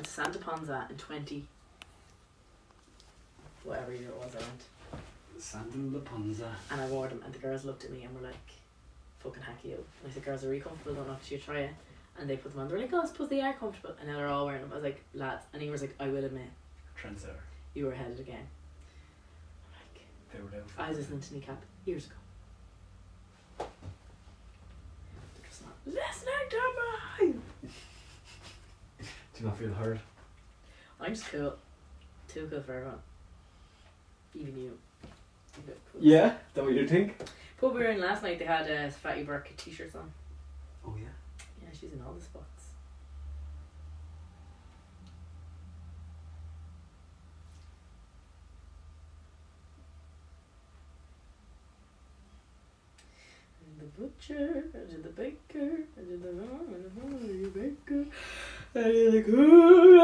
to Santa Ponza in 20... whatever year it was I went. Santa Ponza. And I wore them, and the girls looked at me and were like, fucking hack you. And I said, girls are really comfortable, don't know if you try it. And they put them on, they were like, oh, I suppose they are comfortable. And now they're all wearing them. I was like, lads. And he was like, I will admit, Trendsetter. you were ahead of the game. I'm like, They were down. I was listening to Kneecap years ago. They're just not listening to me. Do you not feel heard? I'm just cool. Too cool for everyone. Even you. A bit cool. Yeah? Is that what you think? Pub we were in last night, they had Fatty Burke t-shirts on. Oh yeah? Yeah, she's in all the spots. And the butcher, I did the baker, I did the baker, I did the cool,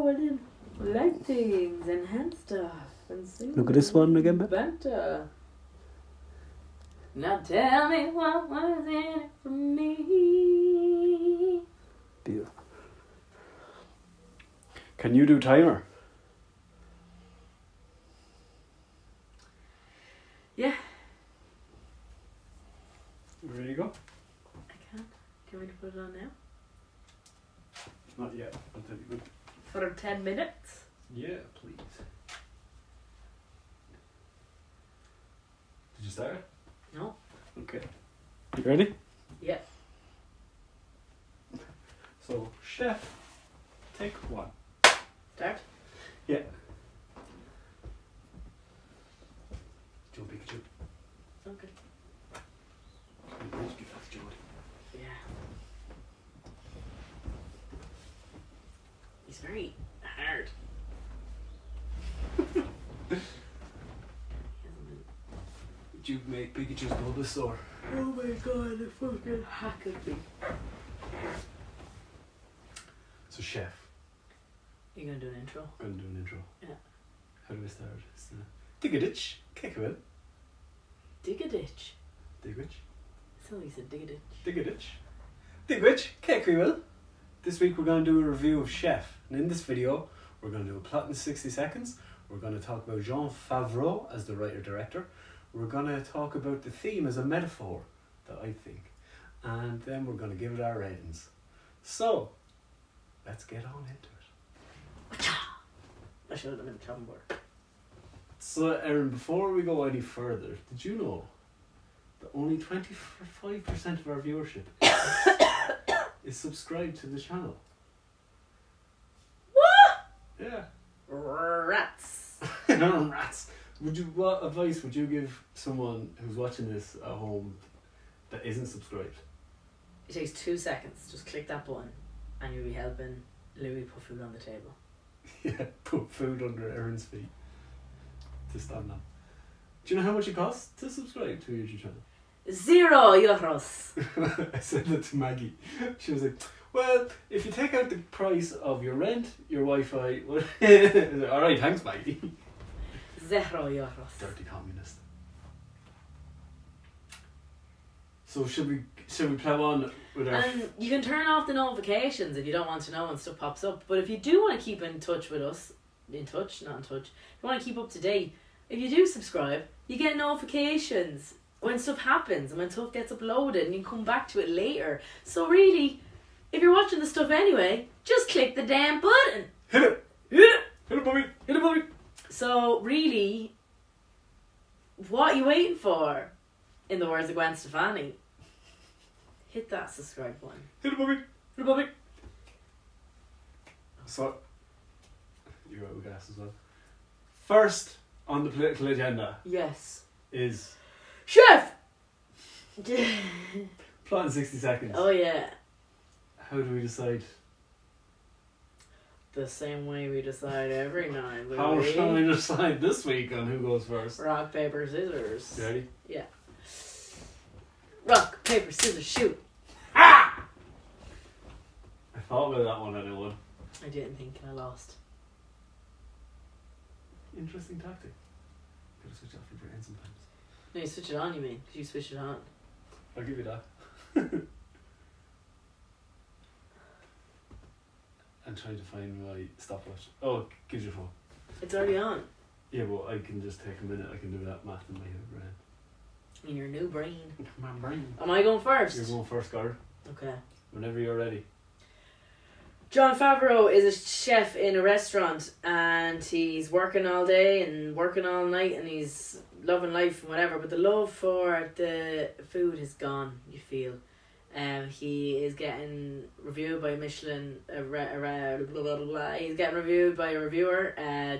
I did light things and hand stuff and sing. Look at this one again, babe. Banter. Now tell me what was in it for me. Beautiful. Can you do timer? Yeah, Ready to go? I can. Can we put it on now? Not yet. I'll tell you when. For 10 minutes? Yeah, please. Did you start? No. Okay. You ready? Yeah. So, chef, take one. Start? Yeah. Joe Pikachu. Okay. Give that to Joe. Yeah. He's very hard. Did you make Pikachu's Bulbasaur? Oh my god, the fucking hack of me. So, chef, You gonna do an intro? I'm going to do an intro. Yeah. How do we start? Dig a ditch, kick a will. Dig a ditch. Dig which? So he said dig a ditch. Dig a ditch. Dig which? Kick we will. This week we're going to do a review of Chef. And in this video, we're going to do a plot in 60 seconds. We're going to talk about Jean Favreau as the writer-director. We're going to talk about the theme as a metaphor, that I think. And then we're going to give it our ratings. So, let's get on into it. I should have done it in chopping board. So, Erin, before we go any further, did you know that only 25% of our viewership is subscribed to the channel? What? Yeah. Rats. Rats. What advice would you give someone who's watching this at home that isn't subscribed? It takes 2 seconds. Just click that button and you'll be helping Louis put food on the table. Yeah, put food under Erin's feet to stand up. Do you know how much it costs to subscribe to a YouTube channel? €0. I said that to Maggie. She was like, well, if you take out the price of your rent, your Wi-Fi... Alright, thanks, Maggie. €0. Dirty communist. So should we plow on with our... And you can turn off the notifications if you don't want to know when stuff pops up. But if you do want to keep in touch with us, if you want to keep up to date, if you do subscribe, you get notifications when stuff happens and when stuff gets uploaded, and you can come back to it later. So really, if you're watching the stuff anyway, just click the damn button. Hit it! Hit it! Hit it, Bobby! Hit it, Bobby! So really, what are you waiting for? In the words of Gwen Stefani, hit that subscribe button. Hit it, Bobby! Hit it, Bobby! So, you're out with gas as well. First on the political agenda Yes. is Chef! plot in 60 seconds. Oh yeah. How do we decide? The same way we decide every night. How shall we decide this week on who goes first? Rock, paper, scissors. You ready? Yeah. Rock, paper, scissors, shoot. Ah! I thought about that one and I won. I didn't think I lost. Interesting tactic. Gotta switch off your brain sometimes. No, you switch it on, you mean? 'Cause you switch it on. I'll give you that. and trying to find my stopwatch. Oh, give your phone. It's already on. Yeah, but I can just take a minute. I can do that math in my brain. In your new brain. My brain. Am I going first? You're going first, Gord. Okay. Whenever you're ready. John Favreau is a chef in a restaurant, and he's working all day and working all night, and he's loving life and whatever, but the love for the food is gone, you feel. He is getting reviewed by Michelin, he's getting reviewed by a reviewer,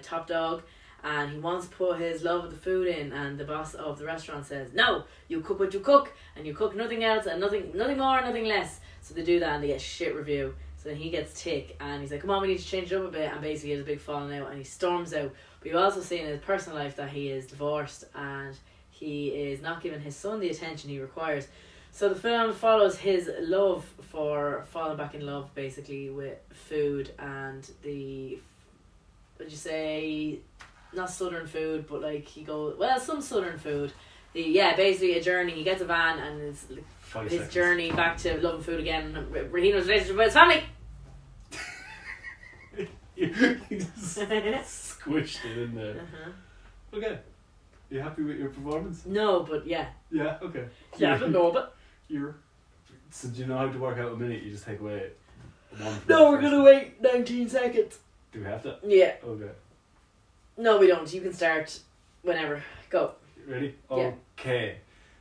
Top Dog, and he wants to put his love of the food in, and the boss of the restaurant says, no, you cook what you cook, and you cook nothing else, and nothing more, nothing less. So they do that, and they get shit review. So then he gets tick, and he's like, come on, we need to change it up a bit, and basically there's a big falling out, and he storms out. But you also see in his personal life that he is divorced, and he is not giving his son the attention he requires. So the film follows his love for falling back in love, basically, with food and the, would you say, not southern food, but like he goes, well, some southern food. Basically a journey. He gets a van, and his journey back to loving food again. Rahino's relationship with his family. You just squished it in there. Okay. You happy with your performance? No, but yeah. Yeah, okay. Yeah, but no, but. So do you know how to work out a minute? You just take away one. No, we're gonna wait 19 seconds. Do we have to? Yeah. Okay. No, we don't. You can start whenever. Go. Ready? Yeah. Okay.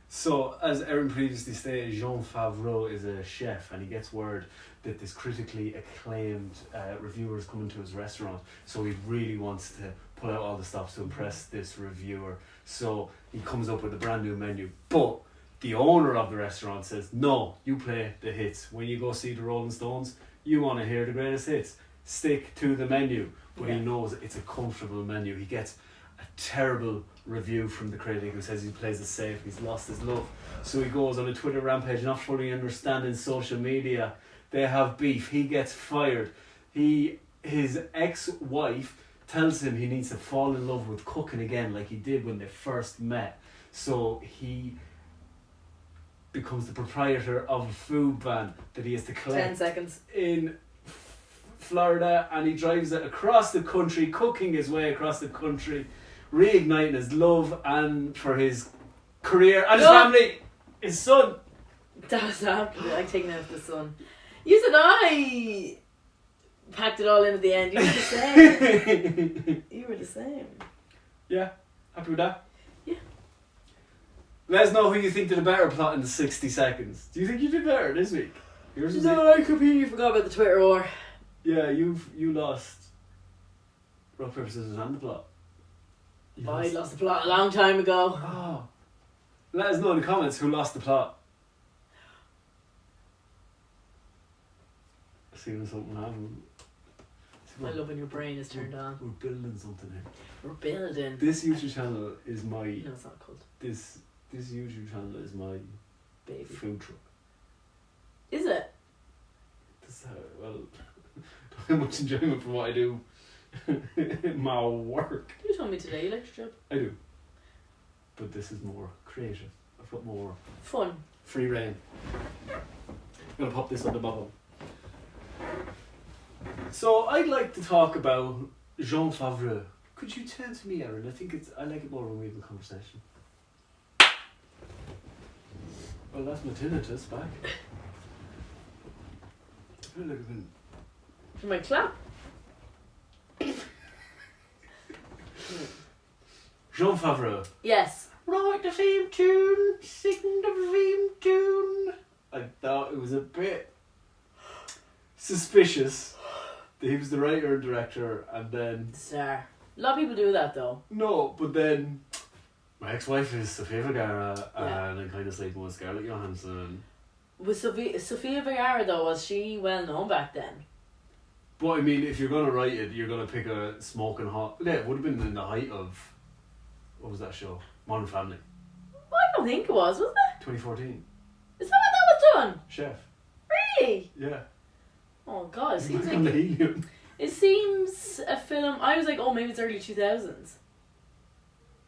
So, as Erin previously stated, Jean Favreau is a chef, and he gets word that this critically acclaimed reviewer is coming to his restaurant. So he really wants to pull out all the stops to impress this reviewer. So he comes up with a brand new menu. But the owner of the restaurant says, no, you play the hits. When you go see the Rolling Stones, you want to hear the greatest hits. Stick to the menu. But he knows it's a comfortable menu. He gets a terrible review from the critic who says he plays it safe, he's lost his love. So he goes on a Twitter rampage, not fully understanding social media. They have beef. He gets fired. His ex-wife tells him he needs to fall in love with cooking again, like he did when they first met. So he becomes the proprietor of a food van that he has to collect 10 seconds in Florida, and he drives it across the country, cooking his way across the country, reigniting his love and for his career and his family, his son. That was absolutely like taking out the sun. You said I packed it all in at the end. You were the same. You were the same. Yeah, happy with that? Yeah. Let us know who you think did a better plot in the 60 seconds. Do you think you did better this week? Yours was No, I completely forgot about the Twitter war. Yeah, you lost rock, paper, scissors and the plot. I lost the plot a long time ago. Oh. Let us know in the comments who lost the plot. See when something happened. I love when your brain is turned on. We're building something here. We're building. This YouTube channel is my... No, it's not called. This YouTube channel is my Baby. food truck. Is it? This well, I have much enjoyment from what I do. My work. You told me today you liked your job. I do. But this is more creative. I've got more Fun. free reign. I'm going to pop this on the bottom. So I'd like to talk about Jean Favreau. Could you turn to me, Erin? I like it more when we have a conversation. Well, that's my tinnitus back. I feel like I've been... For my clap. Jean Favreau. Yes. Write the theme tune, sing the theme tune. I thought it was a bit suspicious that he was the writer and director, and then... Sir. A lot of people do that though. No, but then my ex-wife is Sofia Vergara, and I'm kind of sleeping with Scarlett Johansson. Was Sofia Vergara though, was she well known back then? But I mean, if you're going to write it, you're going to pick a smoking hot... Yeah, it would have been in the height of... What was that show? Modern Family. Well, I don't think it was it? 2014. Is that when that was done? Chef. Really? Yeah. Oh god, it seems On the like... helium. It seems a film... I was like, oh, maybe it's early 2000s.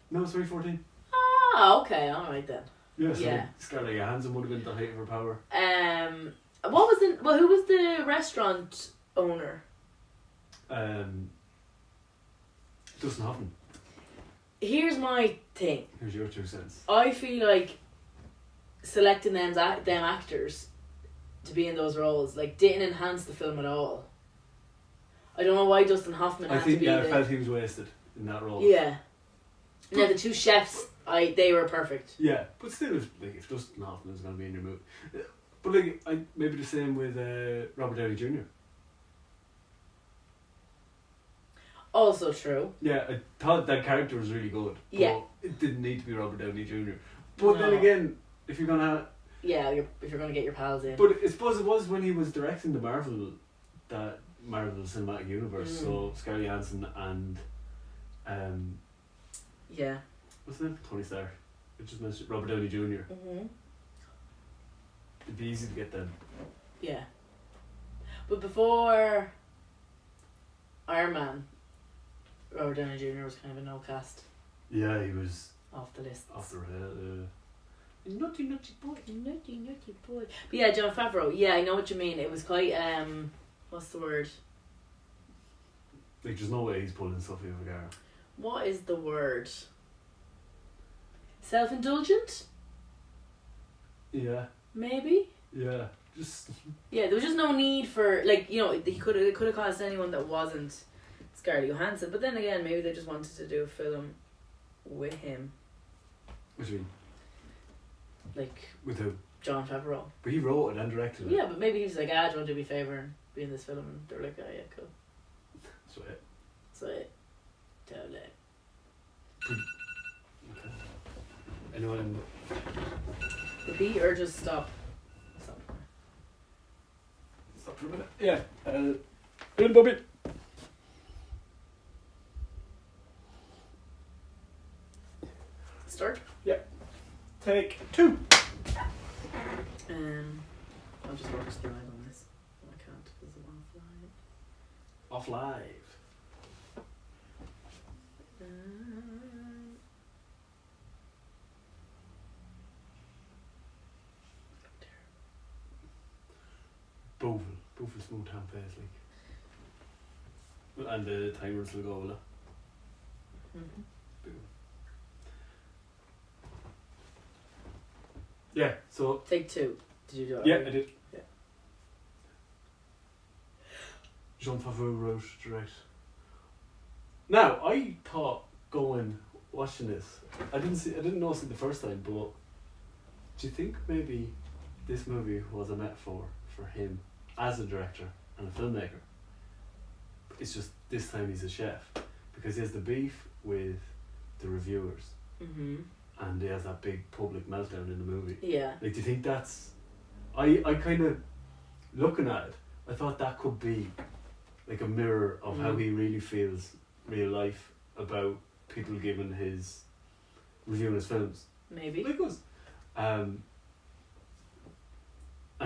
No, it's 2014. Ah, okay, alright then. Yeah, so Yeah. Scarlett Johansson would have been the height of her power. What was the... Well, who was the restaurant owner? Dustin Hoffman. Here's my thing. Here's your 2 cents. I feel like selecting them actors to be in those roles like didn't enhance the film at all. I don't know why Dustin Hoffman had to be I felt he was wasted in that role. Yeah. Now the 2 chefs, they were perfect. Yeah, but still, if Dustin Hoffman is going to be in your movie, but like maybe the same with Robert Downey Jr. Also true. Yeah, I thought that character was really good. Yeah. But it didn't need to be Robert Downey Jr. But then again, if you're gonna if you're gonna get your pals in. But I suppose it was when he was directing the Marvel Cinematic Universe. So Scarlett Johansson and what's his name? Tony Stark. I just mentioned Robert Downey Jr. It'd be easy to get them. Yeah. But before Iron Man, Robert Downey Jr. was kind of a no cast. Yeah, he was off the list. Off the rail. Naughty boy. Naughty boy. But yeah, Jon Favreau. Yeah, I know what you mean. It was quite what's the word? Like, there's no way he's pulling Sofia Vergara. What is the word? Self-indulgent? Yeah. Maybe? Yeah. Just... Yeah, there was just no need for, like, he could have cast anyone that wasn't Scarlett Johansson. But then again, maybe they just wanted to do a film with him. What do you mean? Like... With who? Jon Favreau. But he wrote it and directed it. Yeah, but maybe he was like, do you want to do me a favour and be in this film? And they're like, oh yeah, cool. Sweet. Totally. Okay. Anyone in... The beat or just stop? Stop for a minute. Yeah. In Bobby. Start? Yeah. Take 2. I'll just watch the live on this. I can't because I'm Off live. Beautiful smooth hand face, like. And the timers will go, will it? Yeah, so... Take 2. Did you do it? Yeah, I did. Yeah. Jon Favreau wrote, direct. Now, I thought watching this, I didn't notice it the first time, but do you think maybe this movie was a metaphor for him as a director and a filmmaker? It's just this time he's a chef because he has the beef with the reviewers. And he has that big public meltdown in the movie. Yeah. Like, do you think that's... I kind of, looking at it, I thought that could be like a mirror of how he really feels real life about people reviewing his films. Maybe. Like us. And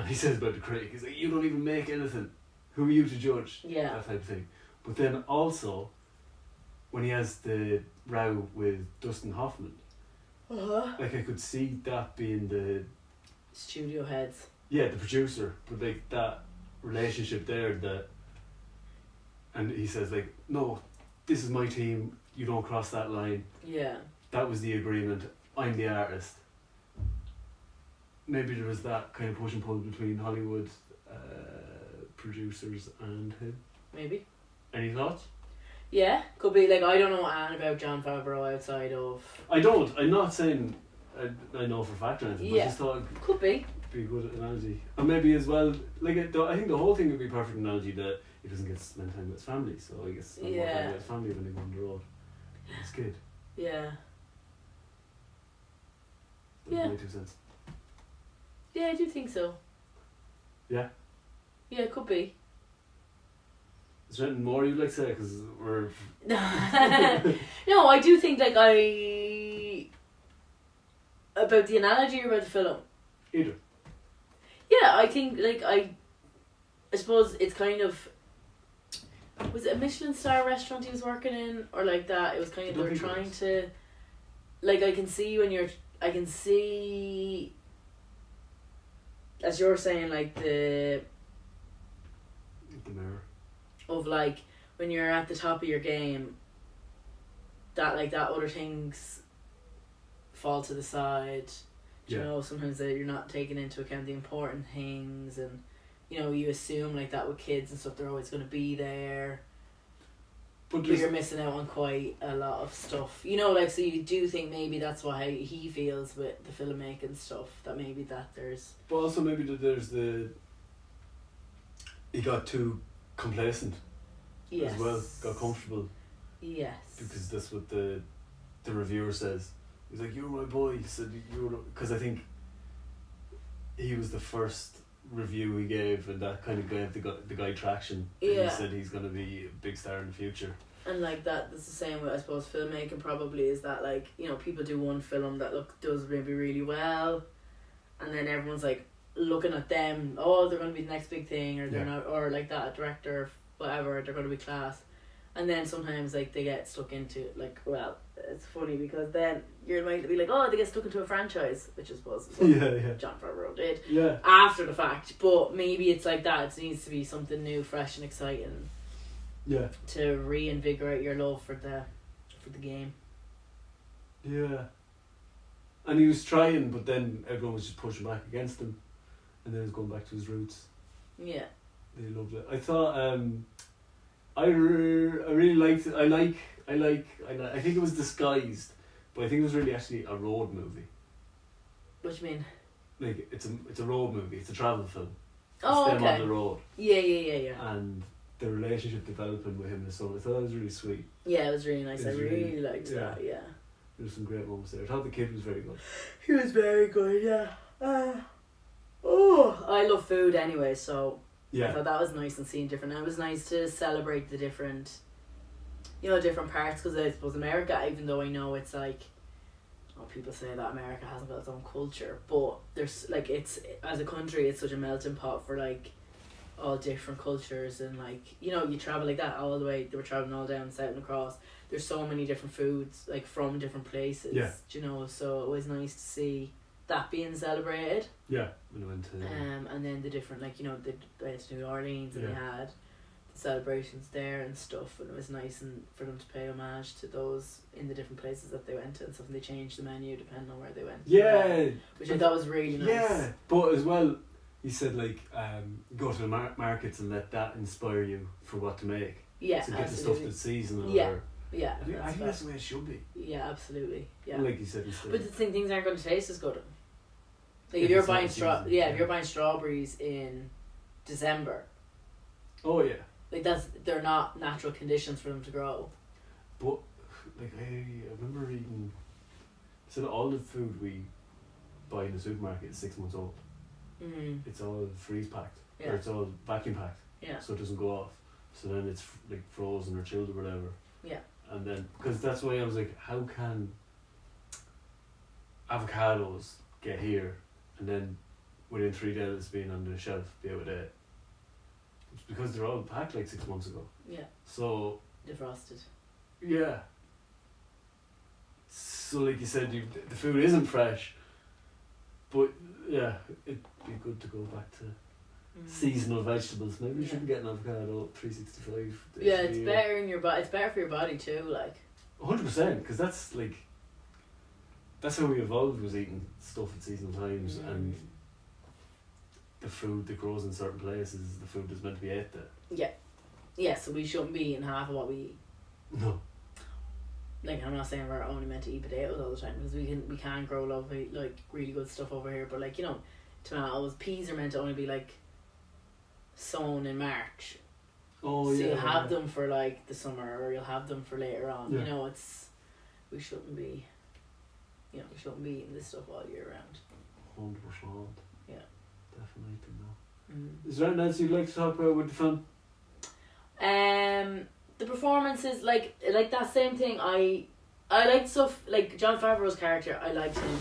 he says about the critic, he's like, you don't even make anything. Who are you to judge? Yeah. That type of thing. But then also, when he has the row with Dustin Hoffman, like, I could see that being the... Studio heads. Yeah, the producer. But like that relationship there that... And he says like, no, this is my team, you don't cross that line. Yeah. That was the agreement, I'm the artist. Maybe there was that kind of push and pull between Hollywood producers and him. Maybe. Any thoughts? Yeah, could be. Like, I don't know anything about Jon Favreau outside of... I'm not saying I know for a fact or anything, but I just thought it could be a good analogy. And maybe as well, like, I think the whole thing would be a perfect analogy that he doesn't get to spend time with his family, so I guess spend more time with his family when they go on the road. It's good. Yeah. That's my 2 cents. Yeah, I do think so. Yeah? Yeah, it could be. Is there anything more you'd like to say? Because we're... No, I do think, like, about the analogy or about the film? Either. Yeah, I think, like, I suppose it's kind of... Was it a Michelin star restaurant he was working in? Or like that? It was kind of, they were trying to... Like, I can see, as you're saying, like, the mirror. of, like, when you're at the top of your game, that other things fall to the side. You know, sometimes that you're not taking into account the important things, and you know, you assume like that with kids and stuff, they're always going to be there. But you're missing out on quite a lot of stuff. You know, like, so you do think maybe that's why he feels with the filmmaking stuff, that maybe that there's... But also maybe that there's he got too complacent as well, got comfortable. Yes. Because that's what the reviewer says. He's like, "You're my boy." He said, because I think he was the first review he gave, and that kind of gave the guy traction. Yeah. He said he's going to be a big star in the future. And like that's the same with, I suppose, filmmaking probably, is that like, you know, people do one film that does maybe really well, and then everyone's like looking at them, oh, they're going to be the next big thing, or they're not, or like that director, whatever, they're going to be class. And then sometimes like they get stuck into like, well, it's funny because then you might be like, oh, they get stuck into a franchise, which I suppose is what Jon Favreau did after the fact. But maybe it's like that, it needs to be something new, fresh and exciting. Yeah. To reinvigorate your love for the game. Yeah. And he was trying, but then everyone was just pushing back against him, and then he was going back to his roots. Yeah. They loved it. I thought I really liked it. I think it was disguised, but I think it was really actually a road movie. What do you mean? Like, it's a road movie. It's a travel film. Oh, it's them okay. on the road. Yeah. And the relationship developing with him and his son, I thought it was really sweet. Yeah, it was really nice. I really liked that. Yeah. There was some great moments there. I thought the kid was very good. He was very good. Yeah. I love food anyway, so. Yeah. I thought that was nice and seeing different. And it was nice to celebrate the different, you know, different parts, because I suppose America, even though I know it's like, people say that America hasn't got its own culture, but there's like, it's, as a country, it's such a melting pot for like all different cultures, and like, you know, you travel like that all the way, they were traveling all down south and across, there's so many different foods like from different places, you know, so it was nice to see that being celebrated. Yeah, when I went to and then the different, like, you know, they went to New Orleans and they had the celebrations there and stuff, and it was nice and for them to pay homage to those in the different places that they went to and stuff, and they changed the menu depending on where they went. Yeah, which I thought was really nice. Yeah, but as well, he said like go to the markets and let that inspire you for what to make. Yeah, so get the stuff that's seasonal. Yeah. I think that's the way it should be. Yeah, absolutely. Yeah. Like you said, instead. But the thing, things aren't going to taste as good. Like if you're buying if you're buying strawberries in December. Oh yeah. Like they're not natural conditions for them to grow. But like I remember reading, so all the food we buy in the supermarket is 6 months old. It's all freeze packed, or it's all vacuum packed. Yeah. So it doesn't go off. So then it's like frozen or chilled or whatever. Yeah. And then, because that's why I was like, how can avocados get here and then within 3 days being on the shelf be able to? It's because they're all packed like 6 months ago. Yeah. So. Defrosted. Yeah. So like you said, the food isn't fresh. But yeah, it'd be good to go back to seasonal vegetables. Maybe you shouldn't get an avocado 365 days. Yeah, it's better in your body. It's better for your body too, like. 100%, because that's like, that's how we evolved, was eating stuff at seasonal times, and the food that grows in certain places is the food that's meant to be ate there. Yeah, so we shouldn't be eating half of what we eat. No. Like, I'm not saying we're only meant to eat potatoes all the time, because we can grow lovely, like, really good stuff over here, but like, you know, tomatoes, peas are meant to only be like sown in March. Oh, so yeah. you'll have them for like the summer, or you'll have them for later on. You know, we shouldn't be eating this stuff all year round. 100%. Yeah. Definitely no. Is there anything else you'd like to talk about with the film? The performances, like that same thing. I liked stuff like Jon Favreau's character. I liked him.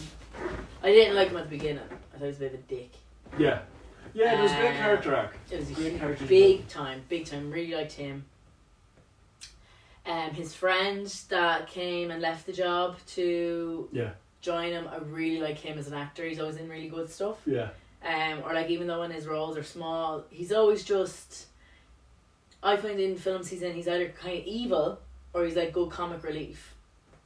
I didn't like him at the beginning. I thought he was a bit of a dick. Yeah. Yeah, it was a great character arc. It was a great character. Big time. Really liked him. His friend that came and left the job to join him, I really like him as an actor. He's always in really good stuff. Yeah. Or like, even though when his roles are small, he's always just I find in films he's in, he's either kind of evil or he's like good comic relief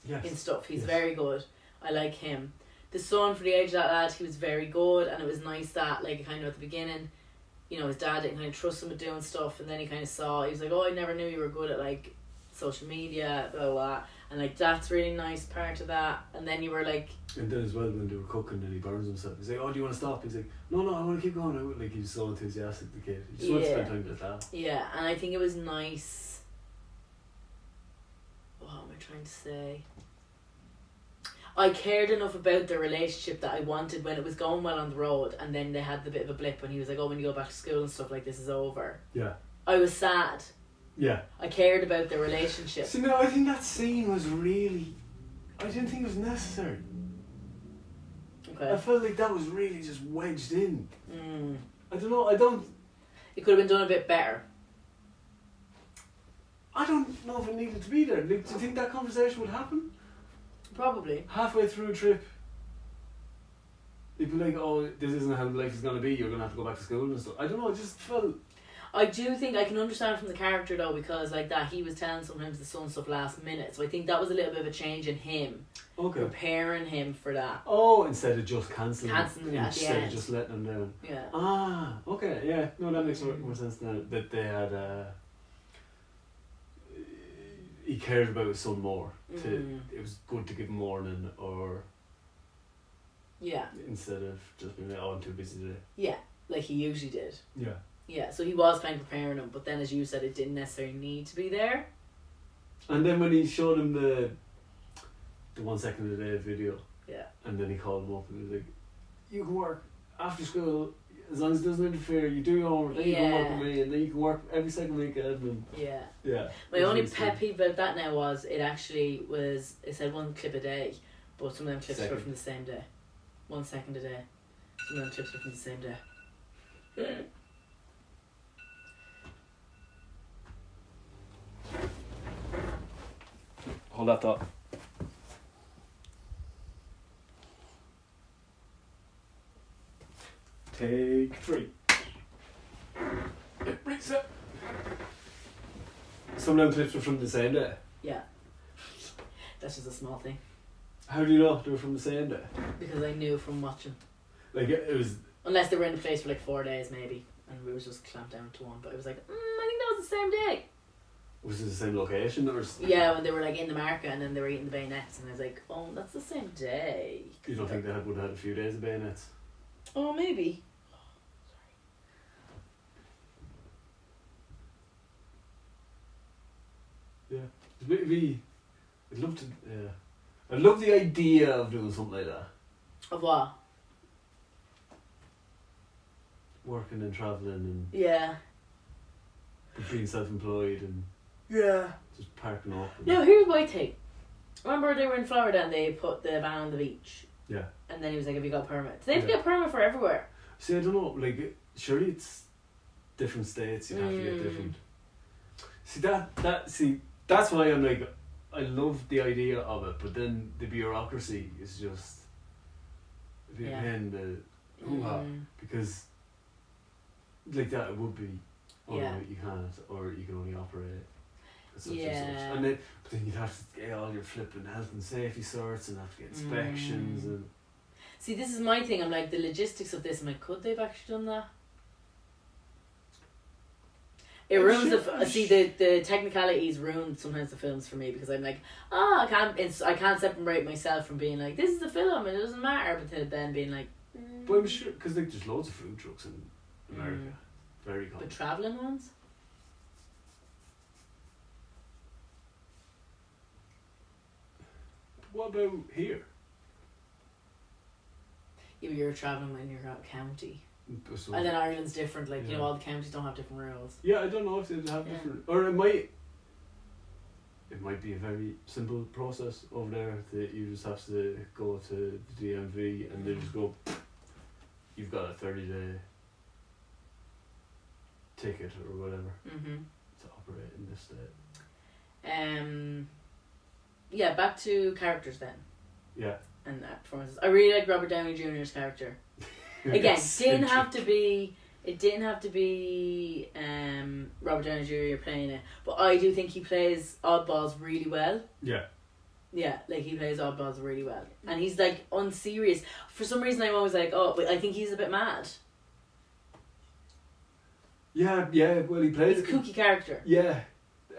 in stuff. He's very good. I like him. The son, for the age of that lad, he was very good, and it was nice that, like, kind of at the beginning, you know, his dad didn't kind of trust him with doing stuff, and then he kind of saw, he was like, oh, I never knew you were good at, like, social media, blah, blah, blah. And, like, that's really nice part of that. And then you were like... And then as well, when they were cooking and he burns himself, he's like, oh, do you want to stop? He's like, no, I want to keep going. Like, he was so enthusiastic, the kid. He just wanted to spend time with his dad. Yeah, and I think it was nice... What am I trying to say? I cared enough about their relationship that I wanted when it was going well on the road, and then they had the bit of a blip when he was like, oh, when you go back to school and stuff, like, this is over. Yeah. I was sad. Yeah. I cared about their relationship. See, no, I think that scene was really... I didn't think it was necessary. Okay. I felt like that was really just wedged in. Mm. I don't know, It could have been done a bit better. I don't know if it needed to be there. Like, do you think that conversation would happen? Probably. Halfway through a trip, you'd be like, oh, this isn't how life is going to be, you're going to have to go back to school and stuff. I don't know, it just felt... I do think I can understand from the character though, because like that he was telling sometimes the son stuff last minute, so I think that was a little bit of a change in him. Okay. Preparing him for that. Oh, instead of just cancelling it at the end. Instead of just letting him down. Yeah. Ah, okay, yeah. No, that makes more sense now. That they had... he cared about his son more. It was good to give him warning, or... Yeah. Instead of just being like, oh, I'm too busy today. Yeah, like he usually did. Yeah. Yeah, so he was kind of preparing him, but then as you said, it didn't necessarily need to be there. And then when he showed him the 1 second a day video, yeah, and then he called him up and he was like, you can work after school as long as it doesn't interfere, you do your homework, then you can work with me, and then you can work every second weekend. And yeah. My only pet peeve about that now was it said 1 clip a day, but some of them clips were from the same day. 1 second a day. Some of them clips were from the same day. Hold that thought. Take 3. Reset. Some of them clips were from the same day. Yeah. That's just a small thing. How do you know they were from the same day? Because I knew from watching. Like it was... Unless they were in the place for like 4 days maybe, and we was just clamped down to one, but it was like, I think that was the same day. Was it the same location or? Yeah, when they were like in the market and then they were eating the bayonets, and I was like, oh, that's the same day. You don't think they would have had a few days of bayonets? Oh, maybe. Yeah, I'd love to. Yeah, I love the idea of doing something like that. Of what? Working and travelling and being self-employed and just parking up. No, here's my thing. Remember they were in Florida and they put the van on the beach? Yeah. And then he was like, have you got a permit? Do they have to get a permit for everywhere? See, I don't know, like, surely it's different states, you have to get different. See, that's why I'm like, I love the idea of it, but then the bureaucracy is just a bit in the hoo-ha, because like that it would be, oh no, you can't, or you can only operate at such and such. And then, but then you'd have to get all your flipping health and safety certs and have to get inspections and... See, this is my thing, I'm like, the logistics of this, I'm like, could they have actually done that? It ruins the technicalities ruin sometimes the films for me, because I'm like, I can't separate myself from being like, this is a film and it doesn't matter, but then being like, But I'm sure, because like there's loads of food trucks in America, very common. The travelling ones. What about here? Yeah, but you're travelling when you're out county. And then Ireland's different, like, you know, all the counties don't have different rules. Yeah, I don't know if they'd have different... Or it might be a very simple process over there that you just have to go to the DMV and they just go, you've got a 30-day ticket or whatever to operate in this state. Yeah, back to characters then. Yeah. And performances. I really like Robert Downey Jr.'s character. Again, didn't have to be It didn't have to be Robert Downey Jr. playing it, but I do think he plays oddballs really well. Yeah. Yeah, like he plays oddballs really well, and he's like unserious. For some reason, I'm always like, oh, but I think he's a bit mad. Yeah, well, he plays... He's a kooky character. Yeah,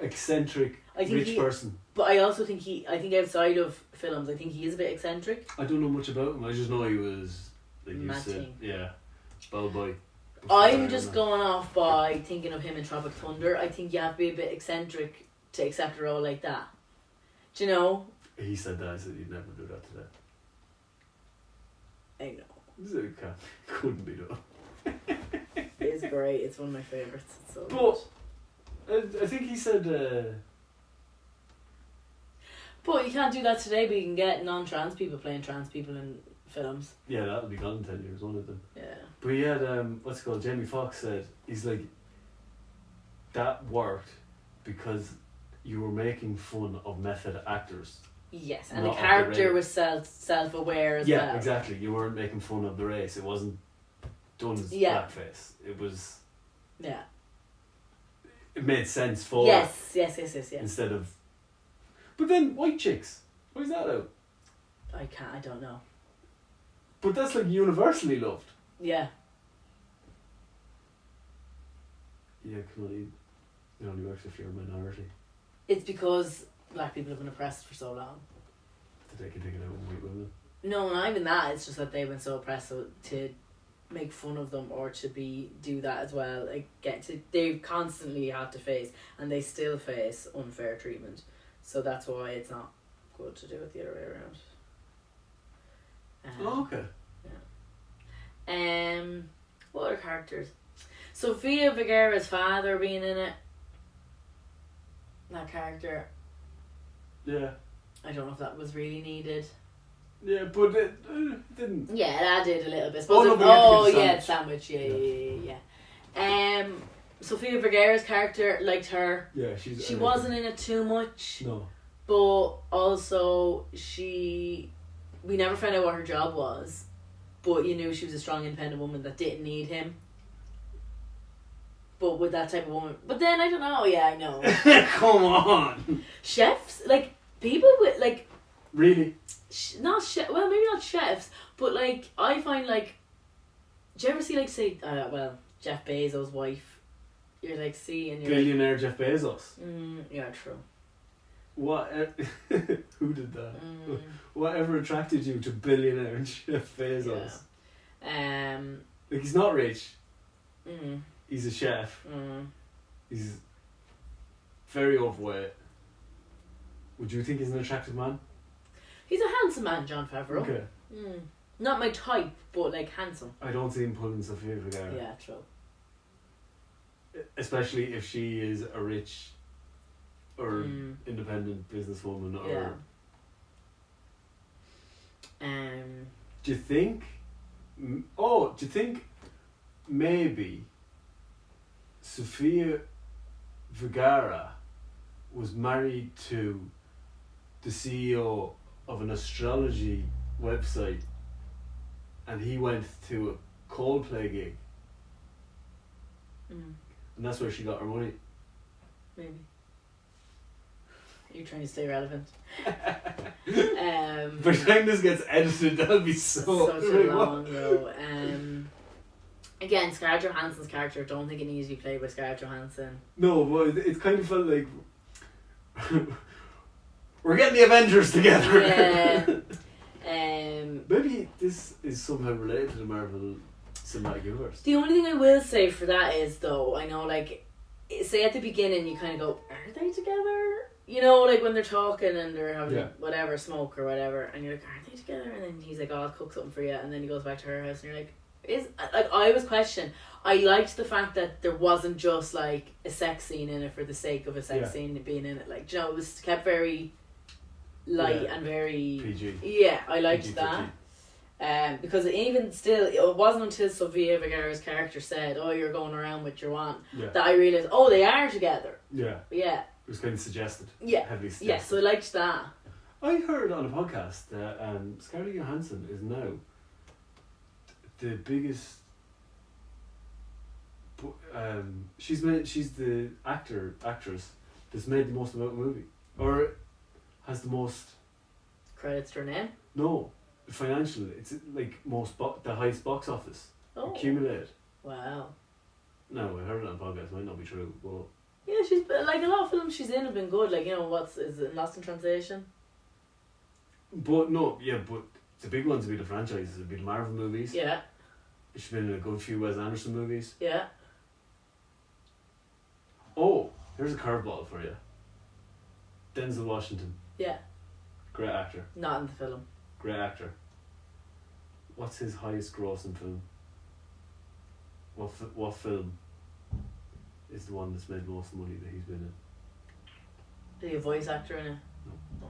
eccentric, rich person. But I also think I think outside of films, I think he is a bit eccentric. I don't know much about him. I just know he was... Like you Mad said, thing. yeah, bell boy. I'm just going off by thinking of him in Tropic Thunder. I think you have to be a bit eccentric to accept a role like that. Do you know? He said that. I said you'd never do that today. I know. So it couldn't be done. It's great. It's one of my favourites. It's so But I think he said... But you can't do that today, but you can get non-trans people playing trans people in films. Yeah, that'll be gone in 10 years, won't it then? Yeah. But he had, what's it called, Jamie Foxx said, he's like, that worked because you were making fun of method actors. Yes, and Not the of the character race. was self-aware as well. Yeah, exactly. You weren't making fun of the race. It wasn't done as Yeah. blackface. It was... Yeah. It made sense for... Yes. Instead of... But then, white chicks. Why is that out? I don't know. But that's like universally loved. Yeah. Yeah, it only works if you're a minority. It's because black people have been oppressed for so long. That they can take it out on white women. No, not even that. It's just that they've been so oppressed to make fun of them or to do that as well. Like they constantly have to face, and they still face unfair treatment. So that's why it's not good to do it the other way around. Oh, okay. Yeah. What other characters? Sofia Vergara's father being in it. That character. Yeah. I don't know if that was really needed. Yeah, but it didn't. Yeah, that did a little bit. Oh, no, but we had to get the sandwich. Yeah. Sofia Vergara's character, liked her. Yeah, she wasn't in it too much. No. But also, we never found out what her job was. But you knew she was a strong, independent woman that didn't need him. But with that type of woman. But then, I don't know. Yeah, I know. Come on. Chefs, like, people with, like... Really? Not chef. Well, maybe not chefs, but like I find like, do you ever see like say Jeff Bezos' wife? You're like and you're billionaire Jeff Bezos. Yeah, true. What? Who did that? Whatever attracted you to billionaire Jeff Bezos? Yeah. Like he's not rich. He's a chef. He's very overweight. Would you think he's an attractive man? He's a handsome man, Jon Favreau. Okay. Not my type, but like handsome. I don't see him pulling Sofia Vergara. Yeah, true. Especially if she is a rich or independent businesswoman or... Yeah. Do you think... do you think maybe Sofia Vergara was married to the CEO of an astrology website and he went to a Coldplay gig and that's where she got her money? Maybe. You're trying to stay relevant. By the time this gets edited, that'll be so long though. Again, Scarlett Johansson's character, don't think it needs to be played by Scarlett Johansson. No, but it kind of felt like we're getting the Avengers together. Yeah. Maybe this is somehow related to the Marvel Cinematic Universe. The only thing I will say for that is, though, I know, like, say at the beginning you kind of go, are they together? You know, like when they're talking and they're having whatever, smoke or whatever, and you're like, are they together? And then he's like, oh, I'll cook something for you, and then he goes back to her house and you're like, I was questioning. I liked the fact that there wasn't just like a sex scene in it for the sake of a sex scene being in it. Like, you know, it was kept very light and very PG. Yeah, I liked PG. that. Because even still, it wasn't until Sofia Vergara's character said, "Oh, you're going around with your one," that I realised, oh, they are together. Yeah. Yeah. It was kind of suggested. Yeah. Heavily suggested. Yeah, so I liked that. I heard on a podcast that Scarlett Johansson is now the biggest She's the actress that's made the most about the movie, or has the most Credits to her name. no financial. It's like the highest box office accumulated. Wow. No, I heard it on a podcast. Might not be true, but Yeah, she's like a lot of films she's in have been good. Like, you know, is it Lost in Translation? but the big ones would be the franchises. It'd be the Marvel movies. Yeah. She's been in a good few Wes Anderson movies. Yeah. Oh, here's a curveball for you. Denzel Washington. Yeah. Great actor. Not in the film. Great actor. What's his highest grossing film? What film is the one that's made the most money that he's been in? Is he a voice actor in it? No.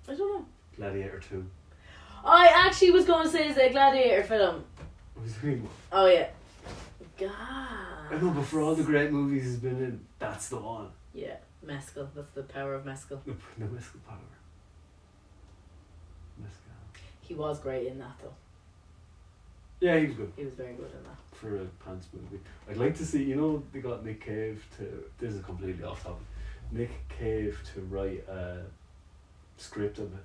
I don't know. Gladiator 2. I actually was going to say it's a Gladiator film. Oh yeah. God. I know, but for all the great movies he's been in, that's the one. Yeah, Mescal. That's the power of Mescal. The Mescal power. Mescal. He was great in that though. Yeah, he was good. He was very good in that. For a pants movie. I'd like to see, you know, they got Nick Cave to, this is completely off topic, Nick Cave to write a script of it,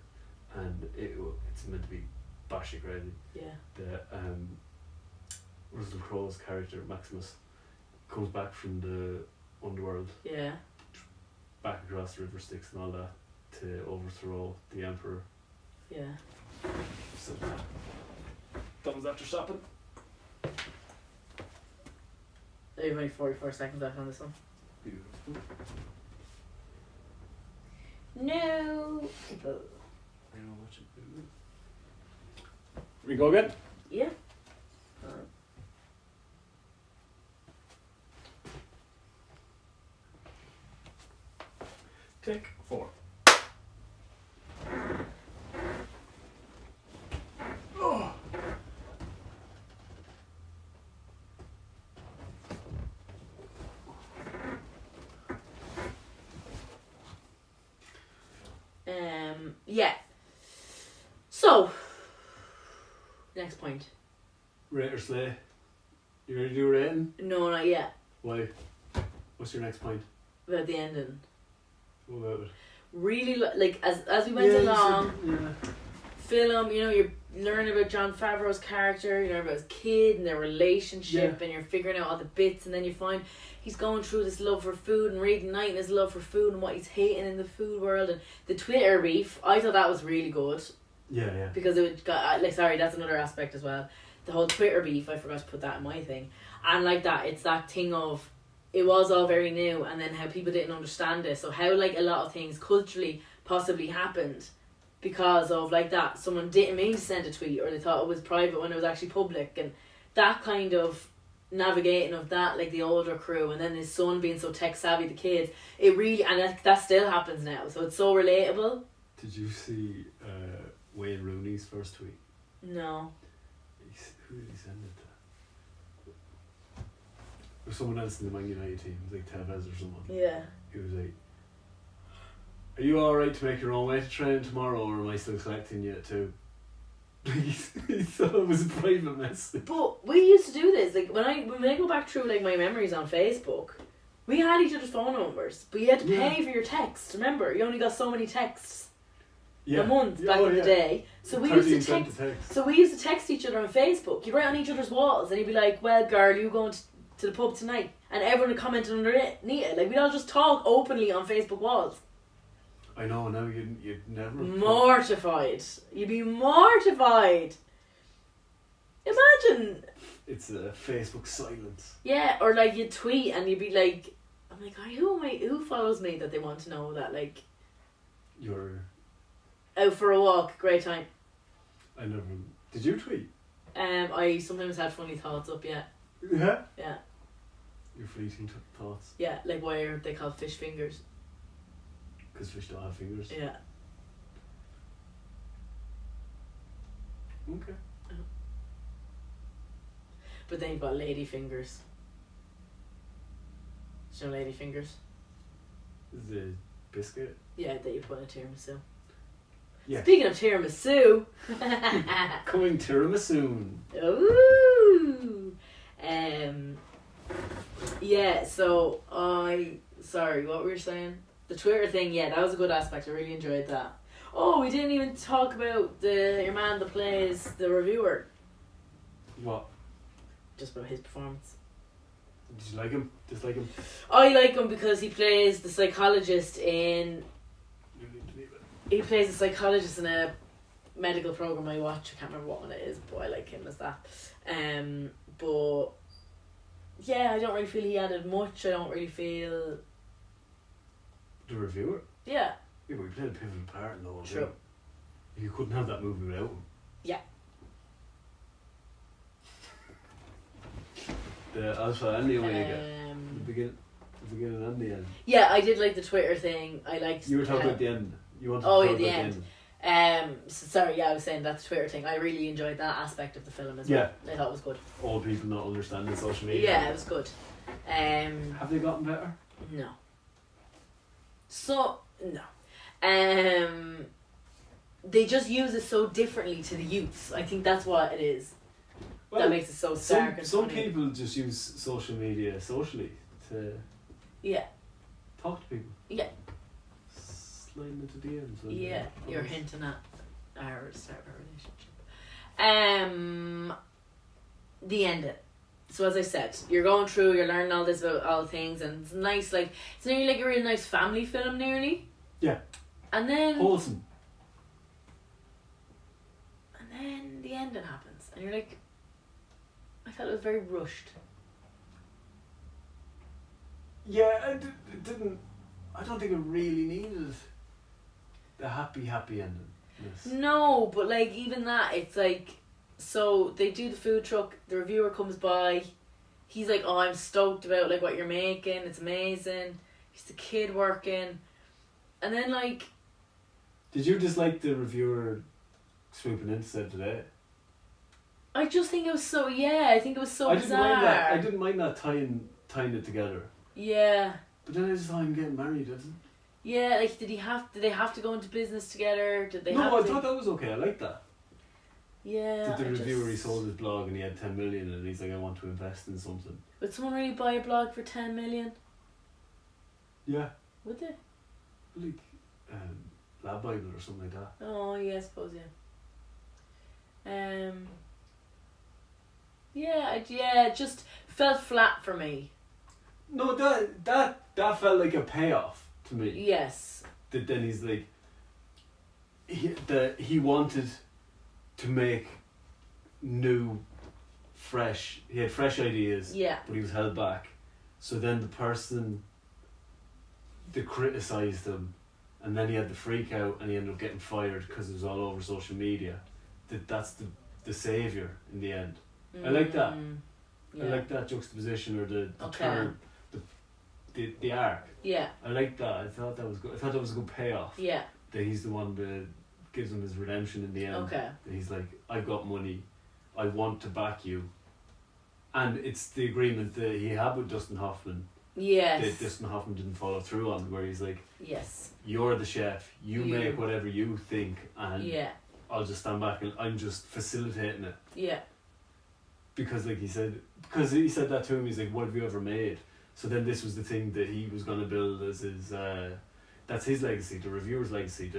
and it's meant to be batshit crazy. Yeah. The Russell Crowe's character Maximus comes back from the underworld, Yeah. back across the river Styx and all that, to overthrow the emperor. Yeah. So thumbs after stopping. They've only 44 seconds left on this one. Beautiful. No. I know what you do. We go again? Yeah. Take 4. Oh. Yeah. So, next point. Rate or slay? You ready to do a rating? No, not yet. Why? What's your next point? About the ending. What about it? Really, like, as we went along, film, you know, you're learning about Jon Favreau's character, you learn about his kid and their relationship, and you're figuring out all the bits, and then you find he's going through this love for food and reigniting his love for food and what he's hating in the food world, and the Twitter beef. I thought that was really good. Yeah. Because it got, like, sorry, that's another aspect as well. The whole Twitter beef, I forgot to put that in my thing. And like that, it's that thing of, it was all very new, and then how people didn't understand it. So how, like, a lot of things culturally possibly happened because of, like, that. Someone didn't mean to send a tweet, or they thought it was private when it was actually public. And that kind of navigating of that, like, the older crew, and then his son being so tech savvy, the kids, it really, and that still happens now. So it's so relatable. Did you see Wayne Rooney's first tweet? No. Who did he send it to? Or someone else in the Man United team. It was like Tevez or someone. Yeah. He was like, "Are you alright to make your own way to training tomorrow, or am I still collecting you too?" He thought it was a private message. But we used to do this. Like, when I go back through, like, my memories on Facebook, we had each other's phone numbers, but you had to pay for your text. Remember, you only got so many texts a month back in the day. So we used to text. So we used to text each other on Facebook. You'd write on each other's walls, and you'd be like, "Well, girl, you going to the pub tonight?" And everyone would comment underneath it. Like, we'd all just talk openly on Facebook walls. I know. Now you'd never. Mortified. You'd be mortified. Imagine. It's a Facebook silence. Yeah, or like you'd tweet and you'd be like, I'm like, who follows me that they want to know that, like, You're out for a walk, great time. I never. Did you tweet? I sometimes had funny thoughts up, yeah. Yeah. Yeah. Your fleeting thoughts. Yeah, like why are they called fish fingers? Because fish don't have fingers. Yeah. Okay. But then you've got lady fingers. Do you know lady fingers? The biscuit. Yeah, that you put in a tiramisu. Yeah. Speaking of tiramisu. Coming tiramisu. Ooh. Yeah, so sorry, what were you saying? The Twitter thing, yeah, that was a good aspect. I really enjoyed that. Oh, we didn't even talk about your man that plays the reviewer. What? Just about his performance. Did you like him? Dislike him? I like him because he plays the psychologist in... He plays a psychologist in a medical program I watch. I can't remember what one it is, but I like him as that. But yeah, I don't really feel he added much. I don't really feel... The reviewer? Yeah. Yeah, but he played a pivotal part in the whole True. thing. You couldn't have that movie without him. Yeah. The Alpha and the Omega. The beginning and the end. Yeah, I did like the Twitter thing. I liked... You were talking about the end. You wanted to Oh, talk yeah, the about end. So, sorry, yeah, I was saying that the Twitter thing. I really enjoyed that aspect of the film as well. I thought it was good. All people not understanding social media. Yeah, it was good. Have they gotten better? No. So, no. They just use it so differently to the youths. I think that's what it is. Well, that makes it so stark and some funny. people just use social media socially to talk to people. Yeah. Sliding into DMs. Yeah, you're hinting at our start of our relationship. The ending. So as I said, you're going through, you're learning all this about all things, and it's nice, like, it's nearly like a really nice family film, nearly. Yeah. And then... Wholesome. And then the ending happens, and you're like, I felt it was very rushed. Yeah, it didn't... I don't think it really needed the happy ending. Yes. No, but like, even that, it's like... So they do the food truck, the reviewer comes by, he's like, oh, I'm stoked about like what you're making, it's amazing. He's the kid working. And then like... Did you dislike the reviewer swooping in to save the day? I just think it was so, I think it was so bizarre. I didn't mind that tying it together. Yeah. But then I just saw him getting married, didn't Yeah, like did they have to go into business together? Did they I thought that was okay, I liked that. Yeah. Did the reviewer, he sold his blog and he had 10 million and he's like, I want to invest in something. Would someone really buy a blog for 10 million? Yeah. Would they? Like, Lab Bible or something like that. Oh, yeah, I suppose, yeah. It just felt flat for me. No, that felt like a payoff to me. Yes. That then he's like, he wanted to make new, fresh, he had fresh ideas, but he was held back. So then the person that criticised him, and then he had the freak out and he ended up getting fired because it was all over social media, that's the saviour in the end. I like that. Yeah. I like that juxtaposition or the turn, the arc. Yeah. I like that. I thought that was good. I thought that was a good payoff. Yeah. That he's the one that gives him his redemption in the end. Okay. That he's like, I've got money, I want to back you. And it's the agreement that he had with Dustin Hoffman. Yes. That Dustin Hoffman didn't follow through on, where he's like, yes, you're the chef, you make whatever you think, and I'll just stand back and I'm just facilitating it. Yeah. Because he said that to him, he's like, what have you ever made? So then this was the thing that he was going to build as his, that's his legacy, the reviewer's legacy.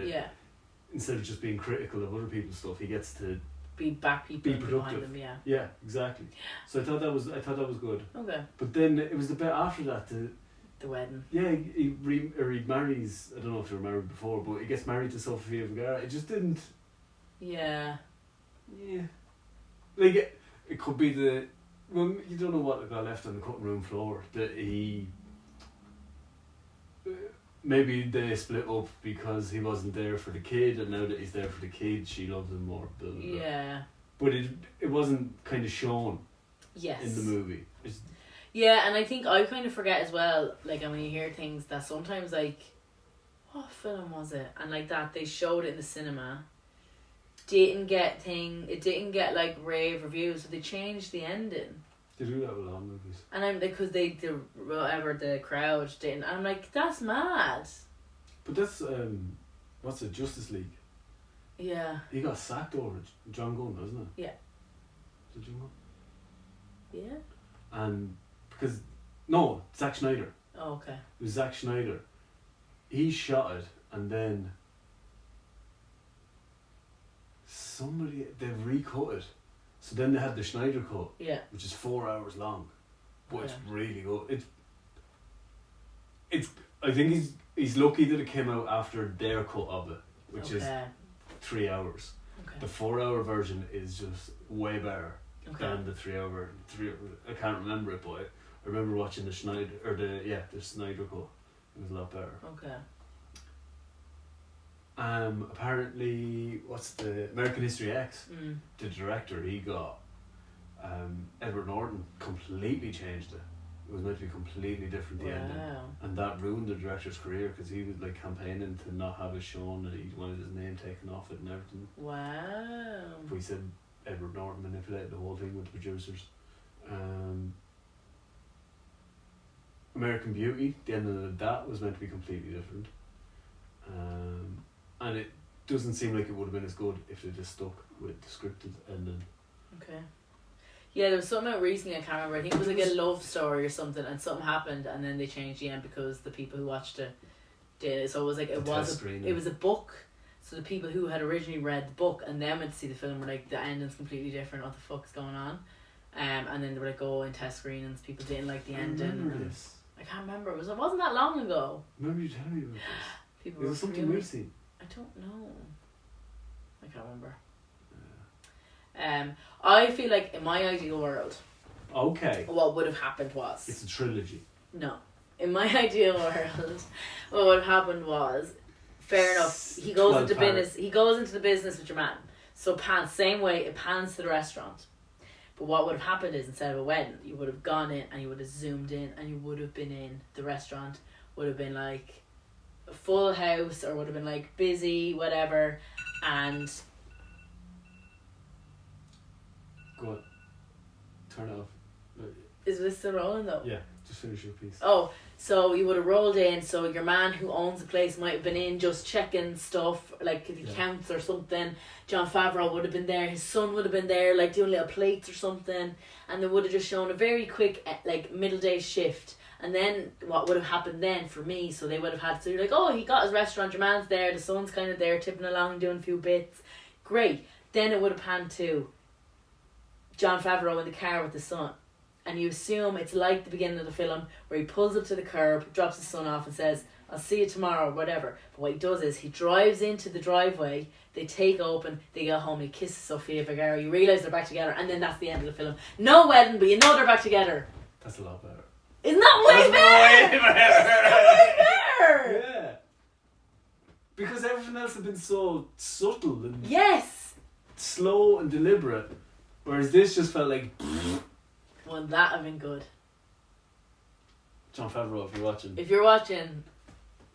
Instead of just being critical of other people's stuff, he gets to be productive behind them. Yeah, exactly. So I thought that was good. Okay. But then it was the bit after that, the wedding. Yeah, he marries. I don't know if they were married before, but he gets married to Sofia Vergara. It just didn't. Yeah. Yeah. Like it could be you don't know what got left on the cutting room floor. That he. Maybe they split up because he wasn't there for the kid, and now that he's there for the kid, she loves him more. Blah, blah, blah. Yeah. But it wasn't kind of shown. Yes. In the movie. Yeah, and I think I kind of forget as well, like when you hear things that sometimes like, what film was it? And like that, they showed it in the cinema. It didn't get like rave reviews, so they changed the ending. They do that with a lot of movies. And I'm because the crowd didn't. I'm like, that's mad. But that's what's it? Justice League. Yeah. He got sacked over John Gunn, wasn't it? Yeah. Is it John Gunn? Yeah. and because no, Zack Snyder. Oh, okay. It was Zack Snyder. He shot it, and then they recut it. So then they had the Schneider cut, Yeah. which is 4 hours long, but it's Yeah. really good. It's. I think he's lucky that it came out after their cut of it, which is 3 hours. Okay. The 4 hour version is just way better than the 3 hour. I can't remember it, but I remember watching the Schneider the Snyder cut. It was a lot better. Okay. Apparently, what's the American History X? Mm. The director he got, Edward Norton completely changed it. It was meant to be completely different. The ending, and that ruined the director's career because he was like campaigning to not have it shown and he wanted his name taken off it and everything. Wow. But he said Edward Norton manipulated the whole thing with the producers. American Beauty, the ending of that was meant to be completely different. And it doesn't seem like it would have been as good if they just stuck with the scripted ending. Okay. Yeah, there was something out recently, I can't remember. I think it was like a love story or something, and something happened, and then they changed the end because the people who watched it did it. So it was like it was a book. So the people who had originally read the book and then went to see the film were like, the ending's completely different. What the fuck's going on? And then they were like, oh, in test screenings, people didn't like the ending. I remember this. I can't remember. It wasn't that long ago. Remember you telling me about this? People Is it something we've seen? I don't know. I can't remember. I feel like in my ideal world, okay, what would have happened was it's a trilogy. No, in my ideal world, what would have happened was, fair enough. He goes into business. He goes into the business with your man. So pans same way it pans to the restaurant. But what would have happened is instead of a wedding, you would have gone in and you would have zoomed in and you would have been in the restaurant. Would have been like a full house or would have been like busy, whatever, and. Go on. Turn it off. Is this still rolling though? Yeah, just finish your piece. Oh, so you would have rolled in, so your man who owns the place might have been in just checking stuff, like the accounts or something. John Favreau would have been there, his son would have been there, like doing little plates or something, and they would have just shown a very quick, like, middle day shift. And then what would have happened then for me, so they would have had to, like, oh, he got his restaurant, your man's there, the son's kind of there, tipping along, doing a few bits. Great. Then it would have panned to John Favreau in the car with the son. And you assume it's like the beginning of the film where he pulls up to the curb, drops his son off and says, I'll see you tomorrow, whatever. But what he does is he drives into the driveway, they take open, they go home, he kisses Sofia Vergara, you realise they're back together, and then that's the end of the film. No wedding, but you know they're back together. That's a lot better. Isn't that way better? Way better! Yeah. Because everything else has been so subtle and slow and deliberate. Whereas this just felt like... Wouldn't that have been good? John Favreau, if you're watching. If you're watching,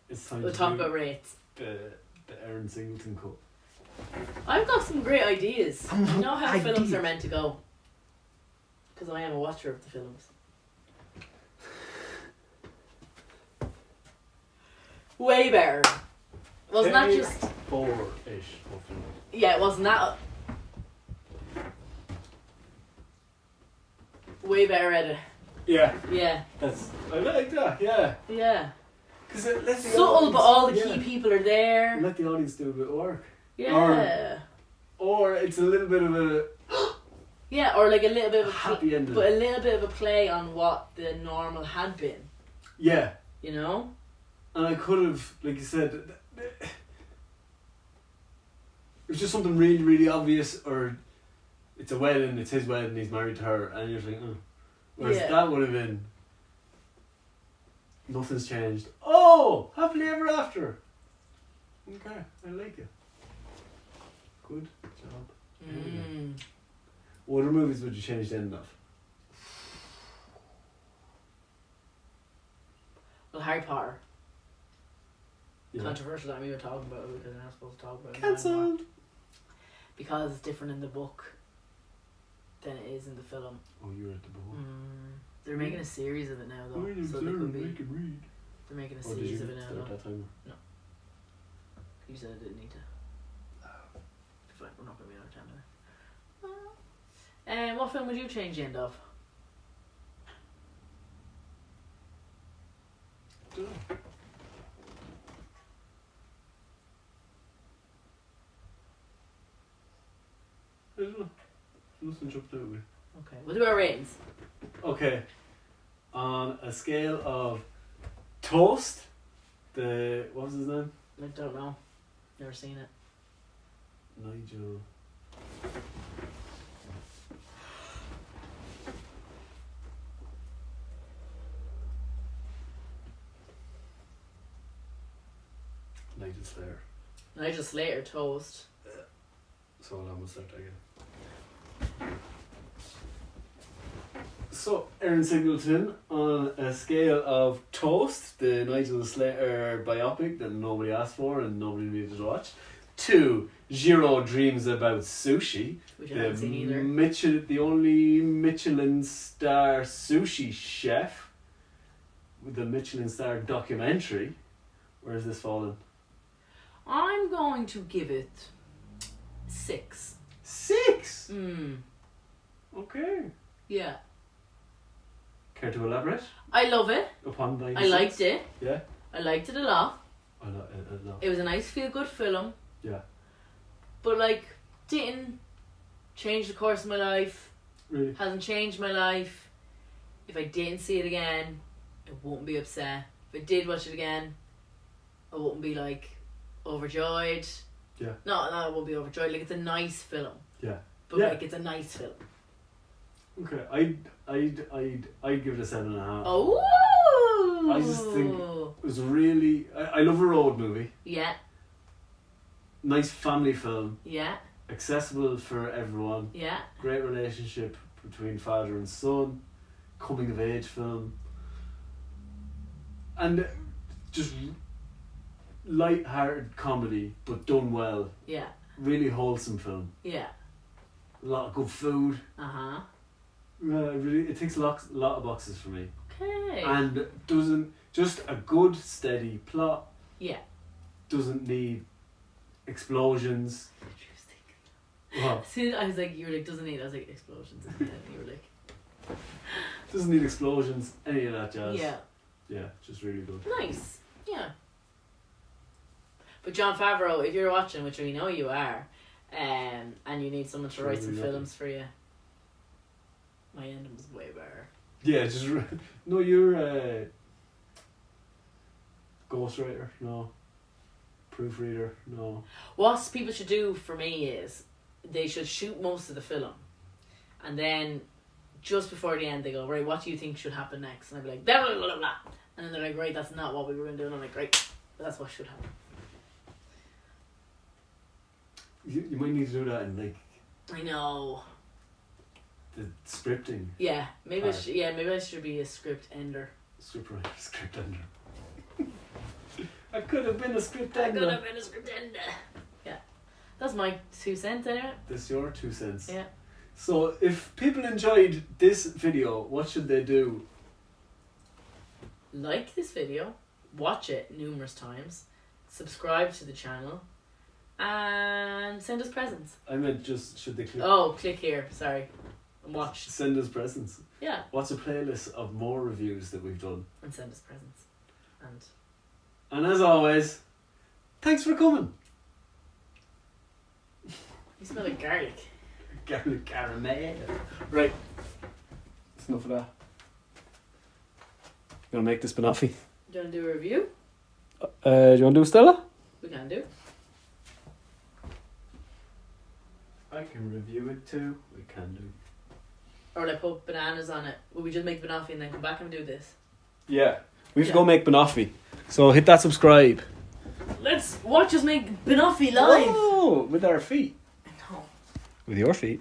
it's time we'll to talk about rates. The Aaron Singleton cut. I've got some great ideas. You know how films are meant to go. Because I am a watcher of the films. Way better. Wasn't that just... 4-ish, hopefully. Yeah, wasn't that... Way better edit. Yeah. Yeah. I like that, yeah. Yeah. Because it lets the subtle, audience, but all the key people are there. Let the audience do a bit of work. Yeah. Or it's a little bit of a... yeah, or like a little bit of a... happy ending. But a little bit of a play on what the normal had been. Yeah. You know? And I could have, like you said... It was just something really, really obvious, or... It's a wedding, it's his wedding, he's married to her, and you're like, oh. Whereas that would have been, nothing's changed. Oh, happily ever after. Okay, I like it. Good job. What other movies would you change the end of? Well, Harry Potter. Yeah. Controversial that we were talking about because we're not supposed to talk about it. Cancelled. Because it's different in the book than it is in the film. Oh, you read the book. They're making a series of it now, though. So they could be. They're making a series of it now, though. That time? No. You said I didn't need to. Fine, we're not going to be out of time now. What film would you change the end of? Dunno. I don't know. Nothing jumped out at me. Okay, we'll do our ratings. Okay. On a scale of toast, what was his name? I don't know. Never seen it. Nigel. Nigel Slayer. Nigel Slater toast. So I'm gonna start again. So Aaron Singleton, on a scale of Toast, the Nigel Slater biopic that nobody asked for and nobody needed to watch, to Jiro Dreams About Sushi, Which I haven't seen either. the only Michelin star sushi chef with the Michelin star documentary. Where is this falling? I'm going to give it 6. 6. Okay. Yeah. Care to elaborate I love it. upon the? I liked it. Yeah. I liked it a lot. I know. It was a nice feel good film. Yeah. But like didn't change the course of my life. Really. Hasn't changed my life. If I didn't see it again, I wouldn't be upset. If I did watch it again, I wouldn't be like overjoyed. Yeah. No, I won't be overjoyed. Like it's a nice film. Yeah. But Yeah. like it's a nice film. Okay. I'd give it a 7.5. Oh. I just think it was really. I love a road movie. Yeah. Nice family film. Yeah. Accessible for everyone. Yeah. Great relationship between father and son. Coming of age film. And just light-hearted comedy, but done well. Yeah. Really wholesome film. Yeah. A lot of good food. Uh-huh. Really, it ticks a lot of boxes for me. Okay. And doesn't, just a good steady plot. Yeah. Doesn't need explosions. What? As soon as I was like, you were like, doesn't need. I was like, explosions. And you were like, Doesn't need explosions. Any of that jazz. yeah, Yeah, just really good. nice. Yeah. But John Favreau, if you're watching, which we know you are, and you need someone to write some Really films for you, my ending was way better. Yeah, just no. You're a ghostwriter. No. Proofreader. No. What people should do for me is they should shoot most of the film, and then just before the end they go, right, what do you think should happen next? And I'd be like, blah, blah, blah, blah, blah. And then they're like, right, that's not what we were going to do. And I'm like, great, that's what should happen. You might need to do that in like I know. the scripting. Yeah, maybe I Alright. should. Yeah, maybe I should be a script ender. Script ender. I could have been a script I could ender. have been a script ender. Yeah, that's my 2 cents anyway. This your 2 cents. Yeah. So if people enjoyed this video, what should they do? Like this video, watch it numerous times, subscribe to the channel, and send us presents. I meant just should they click? Oh, click here. Sorry, and watch. Send us presents. Yeah, What's a playlist of more reviews that we've done? and send us presents. And And as always, thanks for coming. you smell like garlic. Garlic caramel. Right. That's enough of that. You wanna make this banoffee? Do you want to do a review? Do you wanna do Stella? We can do. I can review it too. We can do. Or like put bananas on it. Will we just make banoffee and then come back and do this? Yeah. We have to Yeah. go make banoffee. So hit that subscribe. Let's watch us make banoffee live. Oh, with our feet. No. With your feet.